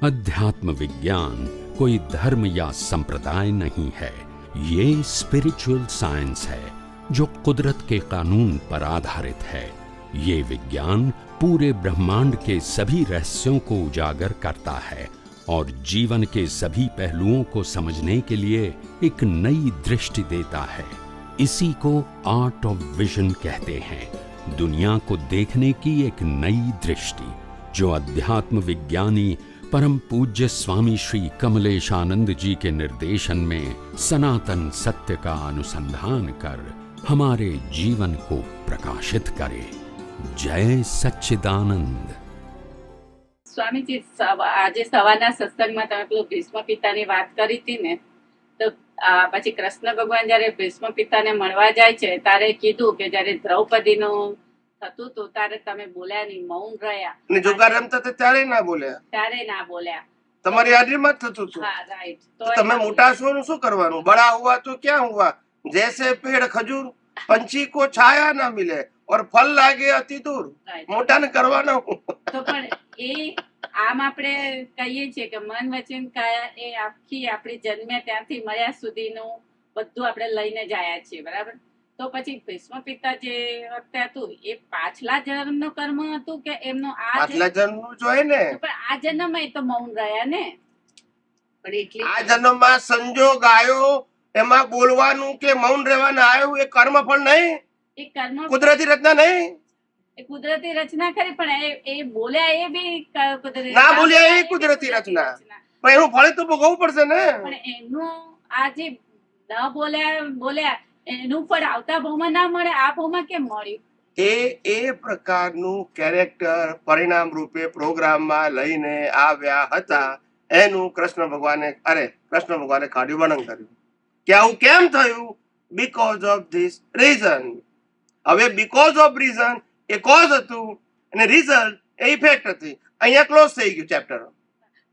अध्यात्म विज्ञान कोई धर्म या संप्रदाय नहीं है, ये स्पिरिचुअल साइंस है जो कुदरत के कानून पर आधारित है। ये विज्ञान पूरे ब्रह्मांड के सभी रहस्यों को उजागर करता है और जीवन के सभी पहलुओं को समझने के लिए एक नई दृष्टि देता है। इसी को आर्ट ऑफ विजन कहते हैं, दुनिया को देखने की एक नई दृष्टि, जो अध्यात्म विज्ञानी परम पूज्य स्वामी श्री कमलेशानंद जी के निर्देशन में सनातन सत्य का अनुसंधान कर हमारे जीवन को प्रकाशित करे। जय सच्चिदानंद। સ્વામીજી આજે સવારના સત્સંગમાં તમે પેલું ભીષ્મ પિતાની વાત કરી હતી ને, તો પછી કૃષ્ણ ભગવાન જયારે ભીષ્મ પિતાને મળવા જાય છે ત્યારે કીધું કે જયારે દ્રૌપદીનું થતું હતું ત્યારે તમે બોલ્યા નહીં, મૌન રહ્યા. ને જોગા રમતા હતા ત્યારે ના બોલ્યા, ત્યારે ના બોલ્યા. તમારી હાજરીમાં જ થતું હતું. હા, રાઈટ. તો તમે મોટા છો શું કરવાનું? બડા હુआ तो क्या हुआ, जैसे पेड़ खजूर पंछी को छाया ना मिले और फल लागे अति दूर, મોટા ને કરવાના. તો પણ એ આમ આપણે કહીએ છીએ કે મન વચન કાયા એ આખી આપણી જન્મ્યા ત્યાંથી મળ્યા સુધીનું બધું આપણે લઈને જાય છીએ, બરાબર? તો પછી ભીષ્મ પિતા જે વખતે હતું એ પાછલા જન્મનું કર્મ હતું કે એમનો પાછલા જન્મનું જોઈએ ને? પણ આ જન્મમાં તો મૌન રહ્યા ને. પણ એટલી આ જન્મમાં સંજોગ આવ્યો, એમાં બોલવાનું કે મૌન રહેવાનું આવ્યું, એ કર્મ ફળ નહીં, એ કર્મ કુદરતી રચના નહીં. એ કુદરતી રચના ખરી, પણ એ બોલ્યા એ બી કુદરતી ના બોલ્યા એ કુદરતી રચના, પણ એનું ફળ તો ભોગવવું પડશે ને. પણ એનું આ જે ન બોલ્યા એનું ફળ આવતા ભાવમાં ના મળે, આ ભાવમાં કેમ મળ્યું? એ પ્રકારનું કેરેક્ટર પરિણામ રૂપે પ્રોગ્રામમાં લઈને આવ્યા હતા. એનું કૃષ્ણ ભગવાને કાઢ્યું, વર્ણન કર્યું કે આવું કેમ થયું, બીકોઝ ઓફ ધીસ રીઝન. હવે because of reason A cause હતું અને રિઝલ્ટ એ ઇફેક્ટ હતી. અહીંયા ક્લોઝ થઈ ગયું ચેપ્ટર.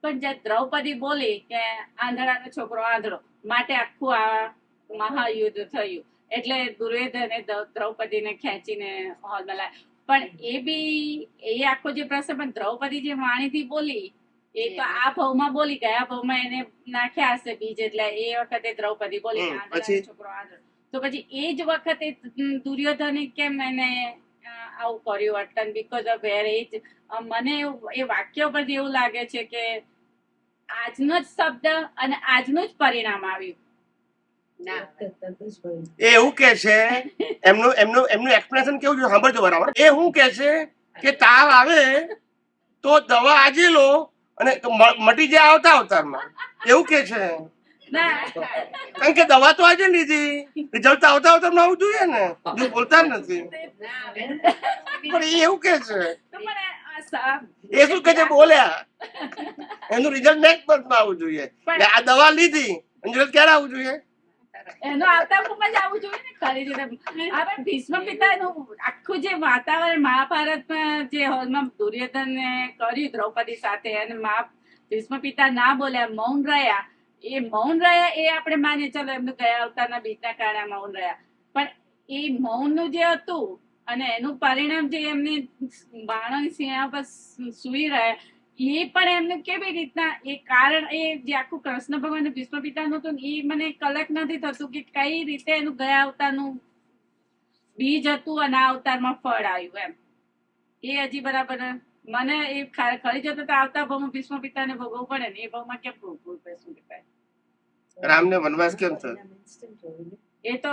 પણ જે દ્રૌપદી બોલી કે આંધળાનો છોકરો આંધળો માટે આખું આ મહાયુદ્ધ થયું, એટલે દુર્યોધને દ્રૌપદીને ખેંચીને હોલમાં લાવ્યા. પણ એ આખો જે પ્રસંગ, પણ દ્રૌપદી જે વાણીથી બોલી એ તો આ ભાવમાં બોલી, ગયા ભાવમાં એને નાખ્યા હશે બીજ, એટલે એ વખતે દ્રૌપદી બોલી આંધળાનો છોકરો આંધળો. તો પછી એ જ વખતે દુર્યોધને કેમ એને આવું કર્યું વર્તન? બીકોઝ ઓફ વેર એજ. મને એ વાક્ય પરથી એવું લાગે છે કે આજનો જ શબ્દ અને આજનું જ પરિણામ આવ્યું. એવું કે છે, એમનું એક્સપ્લેનેશન કેવું છે સાંભળજો બરાબર. એ શું કે છે કે તાવ આવે તો દવા આજે લો અને મટી જાય આવતા અવતારમાં, એવું કે છે. કારણ કે દવા તો આજે લીધી, રિઝલ્ટ આવતા અવતારમાં આવવું જોઈએ ને, જો બોલતા નથી. પણ એ એવું કે છે, એ શું કે છે બોલ્યા એનું રિઝલ્ટ નેક્સ્ટ મંથમાં આવવું જોઈએ. આ દવા લીધી રિઝલ્ટ ક્યારે આવવું જોઈએ? એનો આવતા જ આવવું જોઈએ ને ખરી રીતે. હવે ભીષ્મ પિતાનું આખું જે વાતાવરણ મહાભારતમાં જે હોલમાં દુર્યોધને કર્યું દ્રૌપદી સાથે, અને ભીષ્મ પિતા ના બોલ્યા, મૌન રહ્યા. એ મૌન રહ્યા એ આપણે માનીએ, ચલો એમનું ગયા અવતારના બીજના કારણે મૌન રહ્યા. પણ એ મૌનનું જે હતું અને એનું પરિણામ જે એમની બાણની સિંહા પર સુઈ રહ્યા, એ પણ એમને કેવી રીતના એ કારણ, એ જે આખું કૃષ્ણ ભગવાન ભીષ્મ પિતાનું હતું એ મને કલેક્ટ નથી થતું કે કઈ રીતે એનું ગયા અવતારનું બીજ હતું અને આ અવતારમાં ફળ આવ્યું. એમ એ હજી બરાબર મને એ ખરી જતો તો આવતા ભાવમાં ભીષ્મ પિતાને ભોગવવું પડે ને, એ ભાવમાં કેમ ભોગવવું ભીષ્મ પિતા? રામને વનવાસ કેમ થયો? એ તો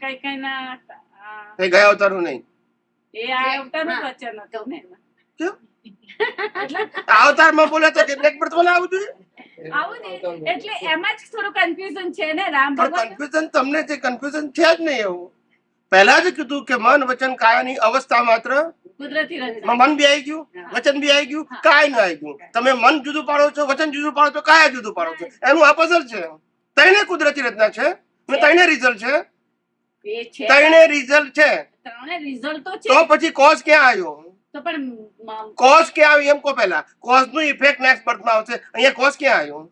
કઈ ના ગયા અવતારનું નહીં, એ આ અવતારનું વચન હતું ને. અવતારમાં બોલે તો કેટલેક પર બોલે આવું જોઈએ. આવું ને એટલે એમાં જ થોડું કન્ફ્યુઝન છે ને રામ ભગવાન. કન્ફ્યુઝન તમને જે કન્ફ્યુઝન છે જ નહીં. એવું પહેલા જ કીધું કે મન વચન કાયાની અવસ્થા માત્ર કુદરતી રચના. મન બી આવી ગયું, વચન બી આવી ગયું, કાય નું આવી ગયું. તમે મન જુદું પાડો છો, વચન જુદું પાડો છો, કાયા જુદું પાડો છો, એનું આ પઝલ છે. ત્રણે કુદરતી રચના છે, ત્રણે રિઝલ્ટ છે, ત્રણે રિઝલ્ટ છે. ત્રણે રિઝલ્ટ તો છે, તો પછી કોઝ ક્યાં આવ્યો? તો પણ કોઝ ક્યાં આવ્યું એમ કો પહેલા. કોઝ નું ઇફેક્ટ નેક્સ્ટ બર્થમાં આવશે. અહીંયા કોઝ ક્યાં આવ્યું?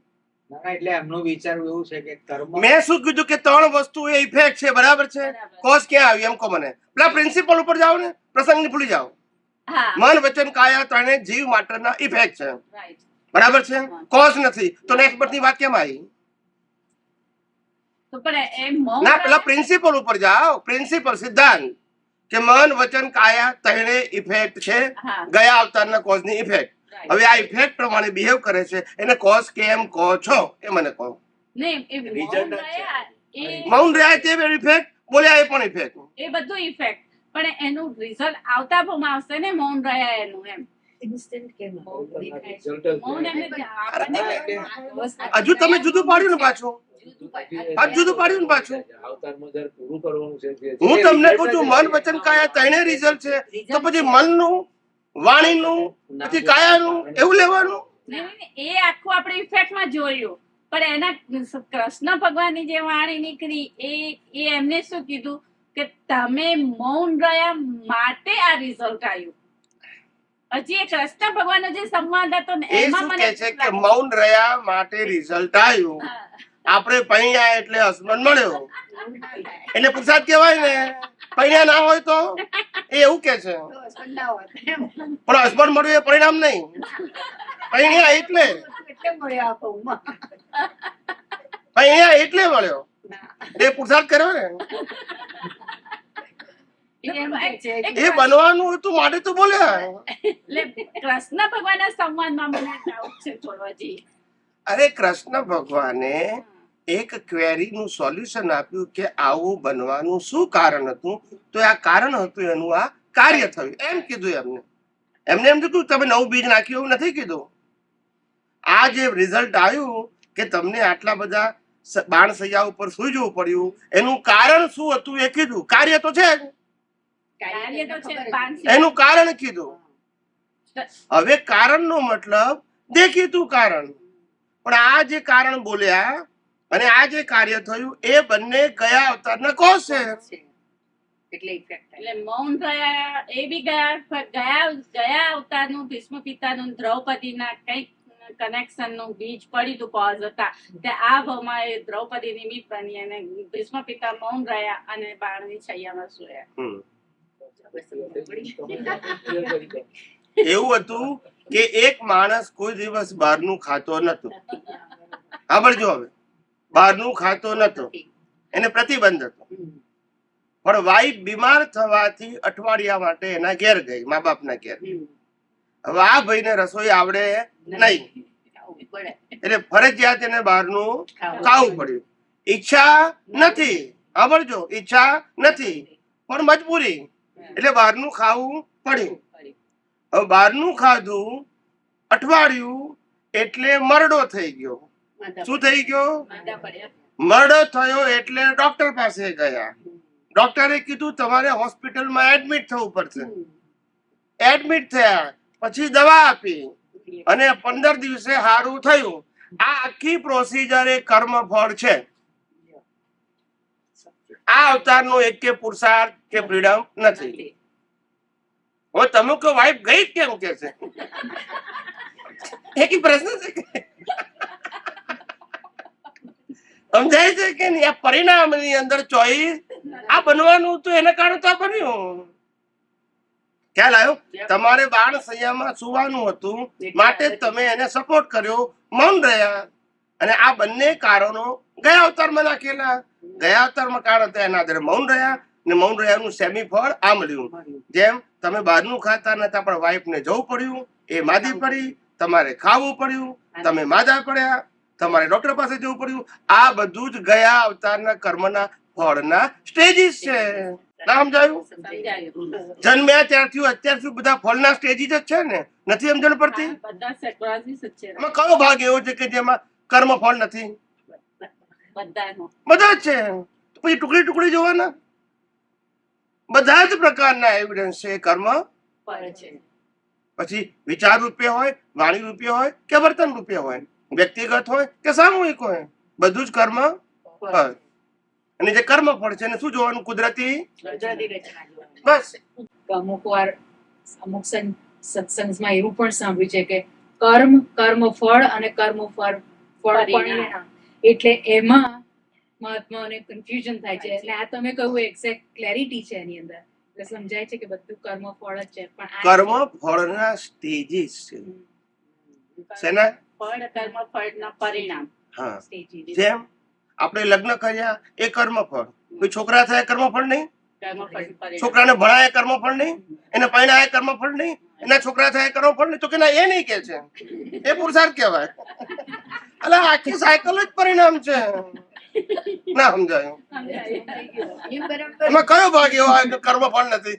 એટલે એમનું વિચાર એવું છે કે કર્મ. મેં શું કીધું કે ત્રણ વસ્તુ એ ઇફેક્ટ છે, બરાબર છે. કોઝ ક્યાં આવ્યું એમ કો મને. પેલા પ્રિન્સિપલ ઉપર જાઓ ને, પ્રસંગ ની ભૂલી જાઓ. મન વચન કાયા ત્રણે જીવ માટેના ઇફેક્ટ છે, બરાબર છે, કોઝ નથી તો નેક્સ્ટ બર્થની વાત કેમ આવી? તો પણ એ મૌન ના, પેલા રહ્યા. પ્રિન્સિપલ ઉપર જાઓ, પ્રિન્સિપલ સિદ્ધાંત કે મન વચન કાયા ત્રણે ઇફેક્ટ છે હા, ગયા અવતારના કોઝની ઇફેક્ટ. right. હવે આ ઇફેક્ટ પ્રમાણે બિહેવ કરે છે એને કોઝ કેમ કહો છો એ મને કહો. નહીં, એ Result મૌન જ છે. રહ્યા, એ મૌન રહ્યા તે ઇફેક્ટ, બોલ્યા એ પણ ઇફેક્ટ. એ બધું ઇફેક્ટ, પણ એનું રિઝલ્ટ આવતા ભાવમાં આવશે ને મૌન રહ્યા એનું એમ. ઇન્સ્ટન્ટ કેમ મૌન દેખાય છે. Result જ મૌન છે. એમને આપણને હજુ તમે જુદું પાડ્યું ને પાછું, જુદું પાડ્યું. આ જુદું પાડ્યું ને પાછું. અવતારમાં જ્યારે પૂરું કરવાનું છે જે હું છે, તમને result કહું છું જ મન છે. વચન કાયા ત્રણે રિઝલ્ટ છે, તો પછી મનનું, વાણીનું, પછી કાયાનું એવું લેવાનું. નહીં, નહીં, એ આખું આપણે ઇફેક્ટમાં જોયું, પણ એના કૃષ્ણ ભગવાનની જે વાણી નીકળી એ એમને શું કીધું કે તમે મૌન રહ્યા માટે આ રિઝલ્ટ આવ્યું. હજી એ કૃષ્ણ ભગવાનનો જે સંવાદ હતો ને એ એમાં શું મને કે છે કે મૌન રહ્યા માટે રિઝલ્ટ આવ્યું, હા. આપણે પૈણ્યા એટલે હસબન્ડ મળ્યો એટલે પુરુષાર્થ કહેવાય ને. પૈણ્યા ના હોય તો એ એવું કે છે, પણ હસબન્ડ મળ્યું એ પરિણામ નહીં, પૈણ્યા એટલે, પૈણ્યા એટલે મળ્યો એ પુરુષાર્થ કર્યો ને. એમ કે છે એ બનવાનું હતું માટે તો બોલ્યા. એટલે કૃષ્ણ ભગવાનના સંવાદમાં મને ડાઉટ છે થોડો હજી. અરે કૃષ્ણ ભગવાને એક ક્વેરીનું સોલ્યુશન આપ્યું કે આવું બનવાનું શું કારણ હતું, તો આ કારણ હતું એનું આ કાર્ય થયું એમ કીધું એમને. એમને એમ કીધું તમે નવું બીજ નાખ્યું એવું નથી કીધું. આ જે રિઝલ્ટ આવ્યું કે તમને આટલા બધા બાણ સૈયા ઉપર સુઈ જવું પડ્યું એનું કારણ શું હતું એ કીધું. કાર્ય તો છે જ, કાર્ય તો છે પાંચ એનું કારણ કીધું. હવે કારણનો મતલબ દેખીતું કારણ, પણ આ જે કારણ બોલ્યા અને આ જે કાર્ય થયું એ બંને ગયા અવતારના કોષ છે. એટલે મૌન રહ્યા એ બી ગયા અવતારનું ભીષ્મ પિતાનું દ્રૌપદીના કઈક કનેક્શન નું બીજ પડી તું કોઝ હતા તે આ ભાવમાં એ દ્રૌપદી નિમિત્ત બની અને ભીષ્મ પિતા મૌન રહ્યા અને બાણની છૈયામાં સુયા. હમ. એવું હતું કે એક માણસ કોઈ દિવસ બહારનું ખાતો નતો. સાંભળજો હવે, બહારનું ખાતો નતો, એને પ્રતિબંધ હતો, પણ વાઈફ બીમાર થવાથી અઠવાડિયા માટે એના ઘેર ગઈ, મા બાપના ઘેર. હવે આ ભાઈને રસોઈ આવડે નહીં એટલે ફરજિયાત એને બહારનું ખાવું પડ્યું. ઈચ્છા નથી, સાંભળજો, ઈચ્છા નથી પણ મજબૂરી એટલે બહારનું ખાવું પડ્યું. હવે બહારનું ખાધું અઠવાડિયું એટલે મરડો થઈ ગયો. શું થઈ ગયો? માંદા પડ્યા. મરડો થયો એટલે ડોક્ટર પાસે ગયા. ડોક્ટરે કીધું તમારે હોસ્પિટલમાં એડમિટ થવું પડશે. એડમિટ થયા, પછી દવા આપી અને 15 દિવસે સારું થયું. આ આખી પ્રોસીજર એ કર્મફળ છે. આ અવતારનો એક કે પુરુષાર્થ કે ફ્રીડમ નથી. હવે તમે કહો વાઈફ ગઈ જ કેમ કે છે, એક પ્રશ્ન છે કે સમજાય છે કે નહીં? આ પરિણામની અંદર ચોઈસ આ બનવાનું હતું એના કારણે તો આ બન્યું. ખ્યાલ આવ્યો? તમારે બાણ સૈયામાં સુવાનું હતું માટે તમે એને સપોર્ટ કર્યો, મૌન રહ્યા, અને આ બંને કારણો ગયા અવતારમાં નાખેલા. ગયા અવતારમાં કારણ હતા એના આધારે મૌન રહ્યા, ને મૌન રહ્યાનું સેમી ફળ આ મળ્યું. જેમ તમે બહારનું ખાતા નતા પણ વાઈફને જવું પડ્યું, એ માદી પડી, તમારે ખાવું પડ્યું, તમે માદા પડ્યા, તમારે ડોક્ટર પાસે જવું પડ્યું. આ બધું જ ગયા અવતારના કર્મના ફળના સ્ટેજીસ છે. ના સમજાયું? સમજાયું. જન્મ્યા ત્યારથી અત્યાર સુધી બધા ફળના સ્ટેજીસ જ છે ને, નથી સમજણ પડતી? હા, બધા સેક્ટર્સ જ છે એમાં કયો ભાગ એવો છે કે જેમાં કર્મ ફળ નથી? બધાનો. બધા જ છે. તો પછી ટુકડી ટુકડી જોવાના. બધા જ પ્રકારના એવિડન્સ છે કર્મ. ફળ છે. પછી વિચાર રૂપે હોય, વાણી રૂપે હોય કે વર્તન રૂપે હોય, વ્યક્તિગત હોય કે સામૂહિક હોય, બધું જ કર્મ ફળ. અને જે કર્મ ફળ છે એને શું જોવાનું? કુદરતી. કુદરતી રચના જોવાની. બસ. અમુક વાર અમુક સત્સંગમાં એવું પણ સાંભળ્યું છે કે કર્મ ફળ અને કર્મ ફળ પરિણામ. એટલે એમાં મહાત્માઓને કન્ફ્યુઝન થાય છે. એટલે આ તમે કહ્યું એક્ઝેક્ટ ક્લેરિટી છે એની અંદર, એટલે સમજાય છે કે બધું કર્મ ફળ જ છે. પણ કર્મ ફળના સ્ટેજીસ છે. શેના? ફળ કર્મ ફળના પરિણામ. હા, stages. જેમ આપણે લગ્ન કર્યા એ કર્મફળ, કોઈ છોકરા થયા કર્મફળ નહીં, કર્મફળ પરિણામ. છોકરાને ભણાયા કર્મફળ નહીં, એને પરણાયા કર્મફળ નહીં, એના છોકરા થયા કર્મફળ નહીં, તો કે ના એ નહીં કે છે, એ પુરુષાર્થ કહેવાય. એટલે આખી સાયકલ જ પરિણામ છે. ના સમજાયું? સમજાય. એમાં કયો ભાગ એવો આવે કે કર્મફળ નથી?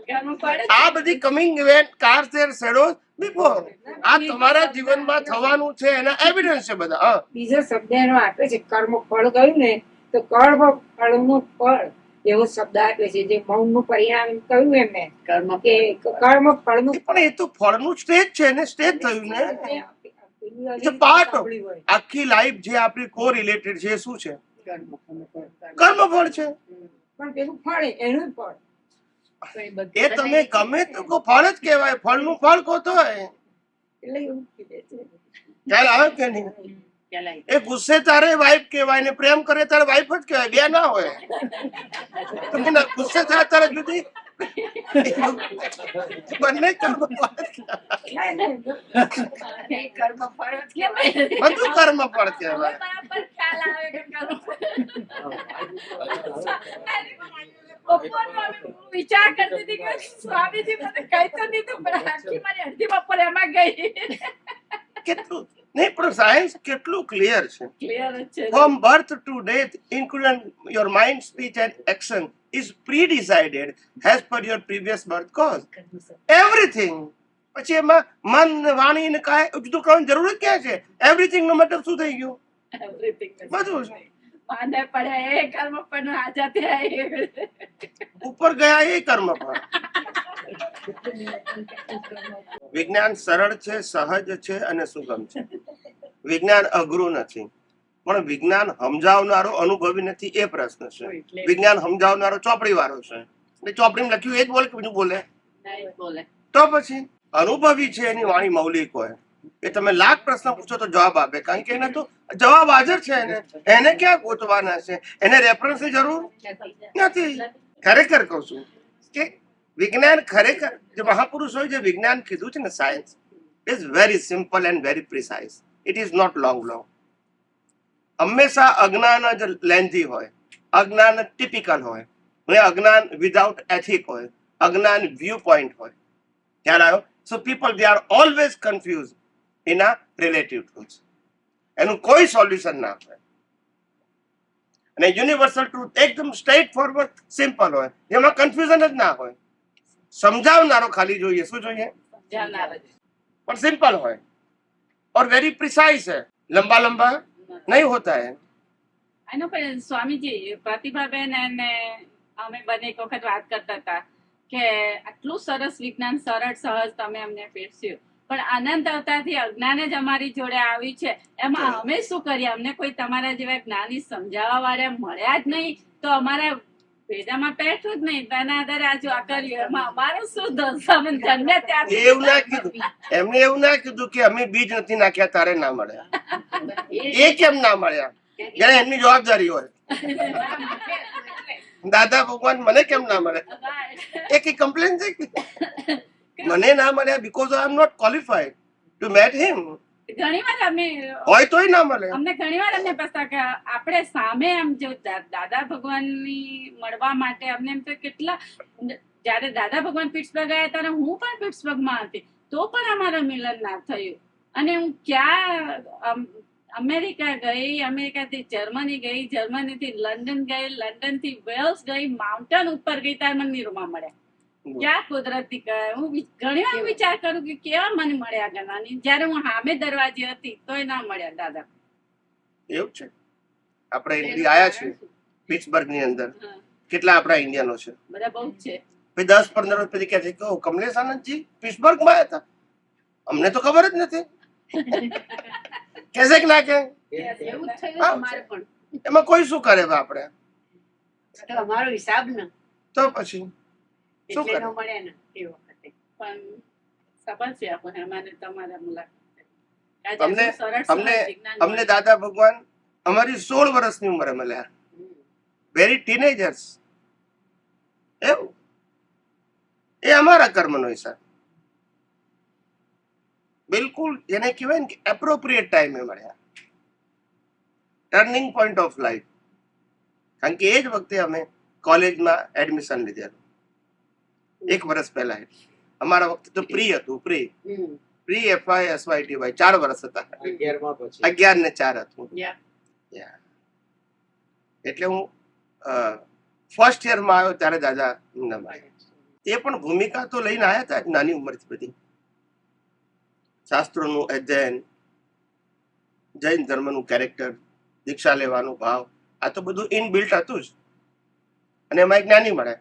કર્મફળ જ. આ બધી coming event cars there shadows before, આ તમારા જીવનમાં થવાનું છે એના એવિડન્સ છે બધા. હા, બીજો શબ્દ એનો આપે છે કર્મ ફળ કહ્યું ને તો કર્મ ફળનું ફળ એવો શબ્દ આપે છે, જે મૌનનું પરિણામ એમ કહ્યું એમ મેં કર્મ કે કર્મ ફળનું પણ એ તો ફળનું સ્ટેજ છે ને, સ્ટેજ થયું ને. It's a part of આખી લાઈફ જે આપણી કો રિલેટેડ છે એ શું છે? કર્મફળ છે. પણ પેલું ફળ એનું ફળ એ તમે ગમે તો કહો, ફળ જ કહેવાય. ફળનું ફળ કહો તો એટલે એવું કીધે છે. ખ્યાલ આવે કે નહીં? કહેવાય. એ ગુસ્સે તારે વાઈફ કહેવાય ને પ્રેમ કરે તારે વાઈફ જ કહેવાય, બે ના હોય. તમે ના ગુસ્સે થાય તારે જુદી, બંને કર્મફળ જ કહેવાય. એ કર્મફળ જ કહેવાય. બધું કર્મફળ કહેવાય. બરાબર ખ્યાલ આવે કે બપોરનું અમે વિચાર કરતી હતી કે સ્વામીજી મને કહી તો દીધું, પણ આખી મારી અડધી બપોર એમાં ગઈ. કેટલું નહીં, પણ સાયન્સ કેટલું ક્લિયર છે. ક્લિયર જ છે. From birth to death, including your mind, speech and action is pre-decided as per your previous birth cause. Everything. પછી એમાં મન, વાણી ને કાય જુદું કરવાની જરૂર જ ક્યાં છે? એવરીથિંગ નો મતલબ શું થઈ ગયું? Everything. બધું છે. માંદે પડ્યા એ કર્મફળ નું આજા થયા એ. ઉપર ગયા એ કર્મફળ. વિજ્ઞાન સરળ છે, સહજ છે અને સુગમ છે. વિજ્ઞાન અઘરું નથી, પણ વિજ્ઞાન સમજાવનારો અનુભવી નથી, એ પ્રશ્ન છે. વિજ્ઞાન સમજાવનારો ચોપડી વાળો છે, એટલે ચોપડીમાં લખ્યું એ જ બોલે કે બીજું બોલે? નહીં બોલે. તો પછી અનુભવી છે, એની વાણી મૌલિક હોય. એ તમે લાખ પ્રશ્ન પૂછો તો જવાબ આપે, કારણ કે એને તો જવાબ હાજર છે. એને ક્યાં ગોતવાના છે? એને રેફરન્સની જરૂર નથી. ખરેખર કહું છું કે વિજ્ઞાન ખરેખર જે મહાપુરુષોએ જે વિજ્ઞાન કીધું છે ને, science is very simple and very precise. It is not long. હંમેશા અજ્ઞાન જ લેન્ધી હોય, અજ્ઞાન ટિપિકલ હોય, અને અજ્ઞાન વિધાઉટ એથિક હોય, અજ્ઞાન વ્યૂ પોઈન્ટ હોય. ખ્યાલ આવ્યો? So people they are always confuse in આ રિલેટિવ ટ્રુથ. એનું કોઈ સોલ્યુશન ના હોય. અને યુનિવર્સલ ટ્રુથ એકદમ સ્ટ્રેટ ફોરવર્ડ સિમ્પલ હોય, જેમાં કન્ફ્યુઝન જ ના હોય. સમજાવનારો ખાલી જોઈએ. શું જોઈએ? જાણનાર જ. પણ સિમ્પલ હોય और वेरी प्रिसाइज है, लंबा लंबा नहीं होता है. આનો પણ સ્વામીજી, પ્રતિભાબેન અને અમે બંને એક વખત વાત કરતા હતા કે આટલું સરસ વિજ્ઞાન સરળ સહજ તમે અમને પીરસ્યું, પણ અનંત અવતારથી અજ્ઞાન જ અમારી જોડે આવ્યું છે. એમાં અમે શું કરીએ? અમને કોઈ તમારા જેવા જ્ઞાની સમજાવવા વાળા મળ્યા જ નહીં, તો અમારા ભેજામાં પેઠું જ નહીં. તેના આધારે આજે આ કર્યું, એમાં અમારું શું દોષ? અમે જન્મે ત્યારથી એવું ના કીધું, એમને એવું ના કીધું કે અમે બીજ નથી નાખ્યા તારે ના મળ્યા. એ કેમ ના મળ્યા? જયારે એમની જવાબદારી હોય. દાદા ભગવાન મને કેમ ના મળે? એ કઈ કમ્પ્લેન છે કે મને ના મળ્યા because I am not qualified to meet him? ઘણી વાર અમે હોય તોય ના મળે. અમને ઘણી વાર અમને પછતા કે આપણે સામે આમ જો દાદા ભગવાનની મળવા માટે અમને એમ તો કેટલા, જયારે દાદા ભગવાન પિટ્સબર્ગ ગયા ત્યારે હું પણ પિટ્સબર્ગમાં હતી, તો પણ અમારું મિલન ના થયું. અને હું ક્યાં અમેરિકા ગઈ, અમેરિકાથી જર્મની ગઈ, જર્મનીથી લંડન ગઈ, લંડન થી વેલ્સ ગઈ, માઉન્ટેન ઉપર ગઈ, ત્યારે મને નિરૂમા મળ્યા. ક્યાં કુદરતી હું ઘણી વાર વિચાર કરું કે કેવા મને મળ્યા ગણાની, જયારે હું સામે દરવાજે હતી તોય ના મળ્યા દાદા. એવું છે. આપણે ઇન્ડિયા આયા છે પિટ્સબર્ગ ની અંદર, કેટલા આપણા ઇન્ડિયનો છે? બધા બહુ છે. 10-15 વર્ષ પછી કહે છે કે કમલેશ આનંદજી પિટ્સબર્ગ માં આવ્યા હતા, અમને તો ખબર જ નથી. કેસે કે ના કે એવું જ થયું અમારે પણ. એમાં કોઈ શું કરે આપણે? તો અમારો હિસાબ ને તો પછી શું એટલે કરે? ન મળે ને એ વખતે પણ સફળ છે આપણે અમારે તમારા મુલાકાત. અમને અમને અમને દાદા ભગવાન અમારી 16 વર્ષની ઉંમરે મળ્યા, વેરી ટીનેજર્સ. એવું એ અમારા કર્મનો હિસાબ. બિલકુલ જેને કહેવાય ને કે એપ્રોપ્રિએટ ટાઈમે મળ્યા, ટર્નિંગ પોઈન્ટ ઓફ લાઈફ. કારણ કે એ જ વખતે અમે કોલેજમાં એડમિશન લીધેલું 1 વર્ષ પહેલા. અમારા વખતે તો પ્રી હતું, પ્રી FY SYTY 4 વર્ષ હતા. 11 પછી 11 ને 4 હતું. Yeah. Yeah. એટલે હું ફર્સ્ટ યરમાં આવ્યો ત્યારે દાદા એમના મળ્યા. એ પણ ભૂમિકા તો લઈને આવ્યા હતા નાની ઉંમરથી બધી, શાસ્ત્રોનું અધ્યયન, જૈન ધર્મનું કેરેક્ટર, દીક્ષા લેવાનો ભાવ, આ તો બધું ઇનબિલ્ટ હતું જ. અને એમાં એક જ્ઞાની મળે,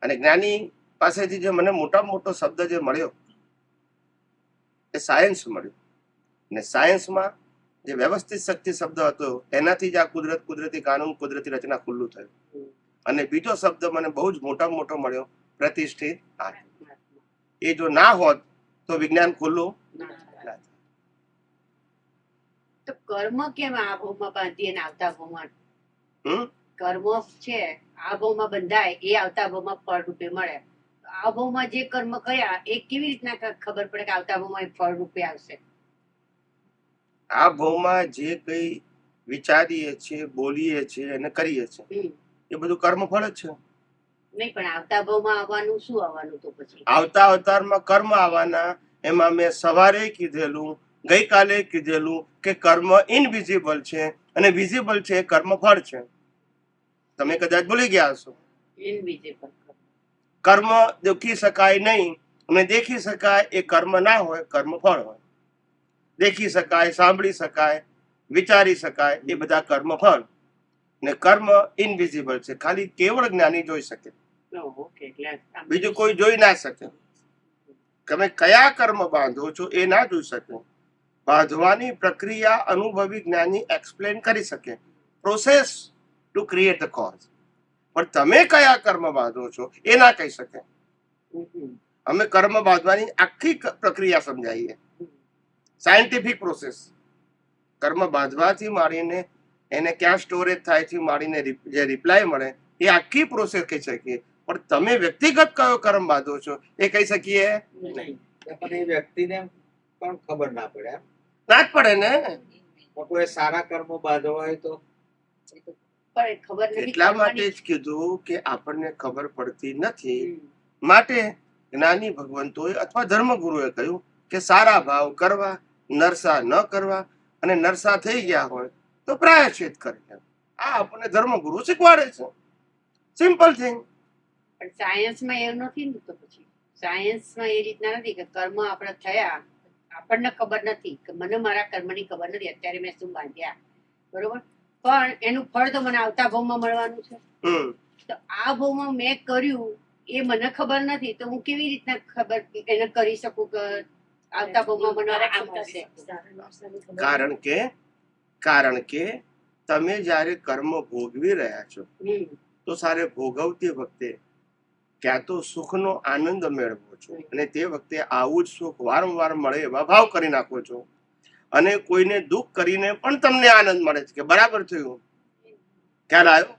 અને જ્ઞાની પાસેથી જે મને મોટામાં મોટો શબ્દ જે મળ્યો એ સાયન્સ મળ્યું. અને સાયન્સમાં જે વ્યવસ્થિત શક્તિ શબ્દ હતો એનાથી જ આ કુદરતી કાનૂન, કુદરતી રચના ખુલ્લું થયું. અને બીજો શબ્દ મને બહુ જ મોટામાં મોટો મળ્યો, પ્રતિષ્ઠિત આત્મા. એ જો ના હોત તો વિજ્ઞાન ખુલ્લું ના થાય. તો કર્મ કેમ આ ભાવમાં બાંધીએ ને આવતા ભાવમાં કર્મ છે આ ભાવમાં બંધાય, એ આવતા ભાવમાં ફળ રૂપે મળે. આ ભાવમાં જે કર્મ કર્યા એ કેવી રીતના ખબર પડે કે આવતા ભાવમાં એ ફળ રૂપે આવશે? આ ભાવમાં જે કઈ વિચારીએ છીએ, બોલીએ છીએ અને કરીએ છીએ એ બધું કર્મ ફળ જ છે. નહીં, પણ આવતા ભાવમાં આવવાનું શું આવવાનું? તો પછી આવતા અવતારમાં કર્મ આવવાના. એમાં મેં સવારે કીધેલું, ગઈકાલે કીધેલું કે કર્મ ઇનવિઝિબલ છે અને વિઝિબલ છે એ કર્મ ફળ છે. તમે કદાચ ભૂલી ગયા હશો. ઇનવિઝિબલ કર્મ દેખી શકાય નહીં અને દેખી શકાય એ કર્મ ના હોય, કર્મ ફળ હોય. દેખી શકાય, સાંભળી શકાય, વિચારી શકાય એ બધા કર્મ ફળ. ને કર્મ ઇનવિઝિબલ છે, ખાલી કેવળ જ્ઞાની જોઈ શકે, બીજું કોઈ જોઈ ના શકે. તમે કયા કર્મ બાંધો છો એ ના જોઈ શકે. બાંધવાની પ્રક્રિયા અનુભવી જ્ઞાની એક્સપ્લેન કરી શકે, process to create the cause. પણ તમે કયા કર્મ બાંધો છો એ ના કહી શકે. અમે કર્મ બાંધવાની આખી પ્રક્રિયા સમજાવીએ, સાયન્ટિફિક પ્રોસેસ. કર્મ બાંધવાથી માંડીને એને ક્યાં સ્ટોરેજ થાય છે માંડીને જે રિપ્લાય મળે એ આખી પ્રોસેસ કહી શકીએ. પણ તમે વ્યક્તિગત કયો કર્મ બાંધો છો એ કહી શકીએ નહીં. પણ એ વ્યક્તિને પણ ખબર ના પડે એમ. ના જ પડે ને. પણ કોઈ સારા કર્મો બાંધવા હોય તો પણ ખબર નથી. એટલા માટે જ કીધું કે આપણને ખબર પડતી નથી. માટે જ્ઞાની ભગવંતોએ અથવા ધર્મગુરુએ કહ્યું કે સારા ભાવ કરવા, નરસા ન કરવા, અને નરસા થઈ ગયા હોય તો પ્રાયશ્ચિત કરે. આ આપણને ધર્મગુરુ શીખવાડે છે. Simple thing. પણ સાયન્સમાં એવું નથી ને. તો પછી સાયન્સમાં એ રીતના નથી કે કર્મ આપણે થયા, આપણને ખબર નથી કે મને મારા કર્મની ખબર નથી અત્યારે મેં શું બાંધ્યા, બરોબર, પણ એનું ફળ તો મને આવતા ભાવમાં મળવાનું છે. તો આ ભાવમાં મેં કર્યું એ મને ખબર નથી, તો હું કેવી રીતના ખબર એને કરી શકું કે આવતા ભાવમાં મને આ મળશે? કારણ કે તમે જ્યારે કર્મ ભોગવી રહ્યા છો તો સારે ભોગવતી વખતે ક્યાં તો સુખનો આનંદ મેળવો છો, અને તે વખતે આવું જ સુખ વારંવાર મળે એવા ભાવ કરી નાખો છો, અને કોઈને દુઃખ કરીને પણ તમને આનંદ મળે છે કે બરાબર થયું. ખ્યાલ આવ્યો?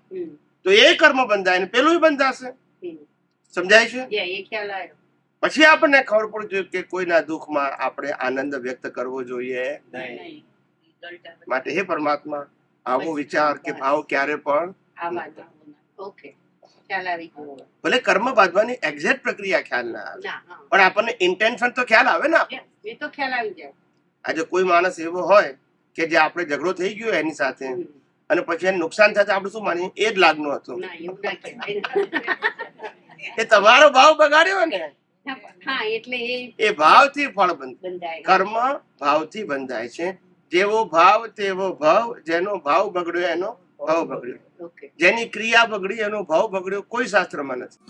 તો એ કર્મ બંધાય ને પેલું બંધાશે. સમજાય છે? એ ખ્યાલ આવ્યો. પછી આપણને ખબર પડવી જોઈએ કે કોઈના દુઃખમાં આપણે આનંદ વ્યક્ત કરવો જોઈએ. માટે હે પરમાત્મા, આવો વિચાર કે ભાવ ક્યારે પણ ઓકે, ખ્યાલ આવી ગયો. ભલે કર્મ બાંધવાની એક્ઝેક્ટ પ્રક્રિયા ખ્યાલ ના આવે, ના, પણ આપણને ઇન્ટેન્શન તો ખ્યાલ આવે ને. એ તો ખ્યાલ આવી જાય. આજે કોઈ માણસ એવો હોય કે જે આપણે ઝઘડો થઈ ગયો એની સાથે અને પછી એને નુકસાન થાય, આપણે શું માનીએ એ જ લાગનો હતો. ના, એવું ના કહેવાય. એ તમારો ભાવ બગાડ્યો ને. હા, એટલે એ ભાવથી ફળ બંધાય. કર્મ ભાવથી બંધાય છે. જેવો ભાવ તેવો ભાવ. જેનો ભાવ બગડ્યો એનો ભાવ બગડ્યો. ઓકે. જેની ક્રિયા બગડી એનો ભાવ બગડ્યો કોઈ શાસ્ત્રમાં નથી.